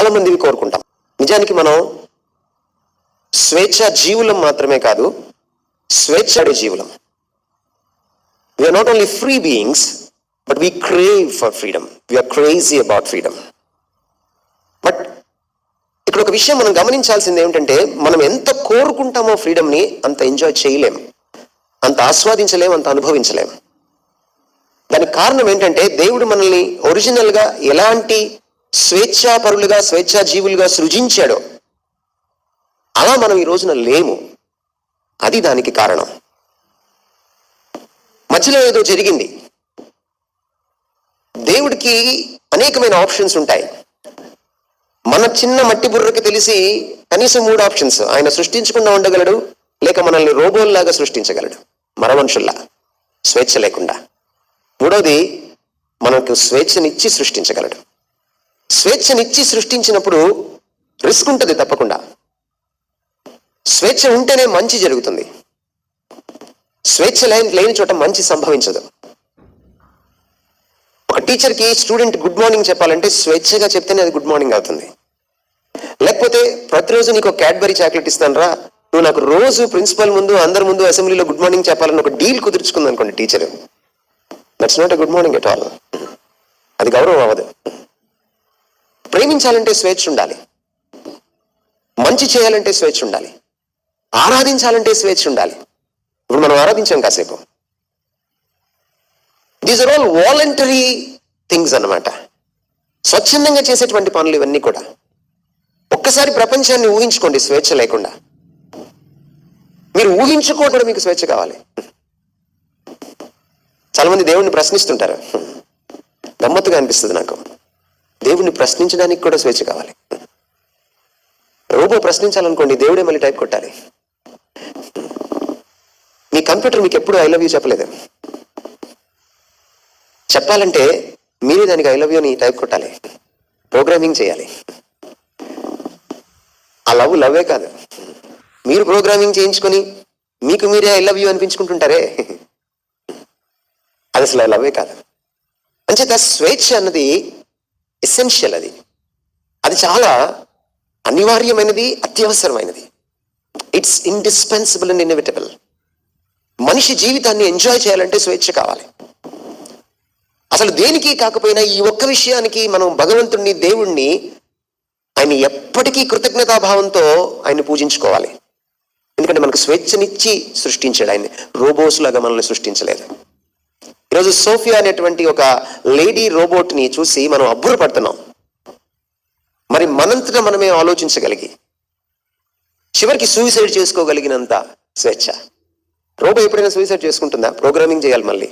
చాలా మందివి కోరుకుంటాం. నిజానికి మనం స్వేచ్ఛా జీవులం మాత్రమే కాదు, స్వేచ్ఛాడే జీవులం. We are not only free beings, but we crave for freedom. We are crazy about freedom. But ఇక్కడ ఒక విషయం మనం గమనించాల్సింది ఏమిటంటే, మనం ఎంత కోరుకుంటామో ఫ్రీడమ్ని అంత ఎంజాయ్ చేయలేం, అంత ఆస్వాదించలేం, అంత అనుభవించలేం. దానికి కారణం ఏంటంటే, దేవుడు మనల్ని ఒరిజినల్గా ఎలాంటి స్వేచ్ఛాపరులుగా, స్వేచ్ఛా జీవులుగా సృజించాడో అలా మనం ఈ రోజున లేము. అది దానికి కారణం. మధ్యలో ఏదో జరిగింది. దేవుడికి అనేకమైన ఆప్షన్స్ ఉంటాయి. మన చిన్న మట్టి బుర్రకి తెలిసి కనీసం 3 ఆప్షన్స్. ఆయన సృష్టించకుండా ఉండగలడు, లేక మనల్ని రోబోల్లాగా సృష్టించగలడు, మరమనుషుల్లా, స్వేచ్ఛ లేకుండా. 3వది, మనకు స్వేచ్ఛనిచ్చి సృష్టించగలడు. స్వేచ్ఛనిచ్చి సృష్టించినప్పుడు రిస్క్ ఉంటుంది తప్పకుండా. స్వేచ్ఛ ఉంటేనే మంచి జరుగుతుంది. స్వేచ్ఛ లేని చోట మంచి సంభవించదు. ఒక టీచర్కి స్టూడెంట్ గుడ్ మార్నింగ్ చెప్పాలంటే స్వేచ్ఛగా చెప్తేనే అది గుడ్ మార్నింగ్ అవుతుంది. లేకపోతే ప్రతిరోజు నీకు ఒక క్యాడ్బరీ చాక్లెట్ ఇస్తాను రా, నువ్వు నాకు రోజు ప్రిన్సిపల్ ముందు, అందరి ముందు, అసెంబ్లీలో గుడ్ మార్నింగ్ చెప్పాలని ఒక డీల్ కుదుర్చుకుంది అనుకోండి teacher, that's not a good morning at all. అది గౌరవం అవ్వదు. ప్రేమించాలంటే స్వేచ్ఛ ఉండాలి, మంచి చేయాలంటే స్వేచ్ఛ ఉండాలి, ఆరాధించాలంటే స్వేచ్ఛ ఉండాలి. ఇప్పుడు మనం ఆరాధించాం కాసేపు. These are all voluntary things అన్నమాట. స్వచ్ఛందంగా చేసేటువంటి పనులు ఇవన్నీ కూడా. ఒక్కసారి ప్రపంచాన్ని ఊహించుకోండి స్వేచ్ఛ లేకుండా. మీరు ఊహించుకోవడం మీకు స్వేచ్ఛ కావాలి. చాలా మంది దేవుణ్ణి ప్రశ్నిస్తుంటారు. గమ్మత్తుగా అనిపిస్తుంది నాకు. దేవుణ్ణి ప్రశ్నించడానికి కూడా స్వేచ్ఛ కావాలి. రోబో ప్రశ్నించాలనుకోండి, దేవుడే మళ్ళీ టైప్ కొట్టాలి. మీ కంప్యూటర్ మీకు ఎప్పుడు ఐ లవ్ యూ చెప్పలేదు. చెప్పాలంటే మీరే దానికి ఐ లవ్ యూ అని టైప్ కొట్టాలి, ప్రోగ్రామింగ్ చేయాలి. ఆ లవ్వే కాదు, మీరు ప్రోగ్రామింగ్ చేయించుకొని మీకు మీరే ఐ లవ్ యూ అనిపించుకుంటుంటారే, అది అసలు లవ్వే కాదు. అంచేత స్వేచ్ఛ అన్నది ఎసెన్షియల్. అది చాలా అనివార్యమైనది, అత్యవసరమైనది. It's indispensable and inevitable. మనిషి జీవితాన్ని ఎంజాయ్ చేయాలంటే స్వేచ్ఛ కావాలి. అసలు దేనికి కాకపోయినా ఈ ఒక్క విషయానికి మనం భగవంతుణ్ణి, దేవుణ్ణి, ఆయన ఎప్పటికీ కృతజ్ఞతాభావంతో ఆయన పూజించుకోవాలి. ఎందుకంటే మనకు స్వేచ్ఛనిచ్చి సృష్టించాడు. ఆయన్ని రోబోస్ లాగా మనల్ని సృష్టించలేదు. ఈరోజు సోఫియా అనేటువంటి ఒక లేడీ రోబోట్ని చూసి మనం అబ్బురపడుతున్నాం. మరి మనంతటా మనమే ఆలోచించగలిగి చివరికి సూసైడ్ చేసుకోగలిగినంత స్వేచ్ఛ. రోబో ఎప్పుడైనా సూసైడ్ చేసుకుంటుందా? ప్రోగ్రామింగ్ చేయాలి మళ్ళీ.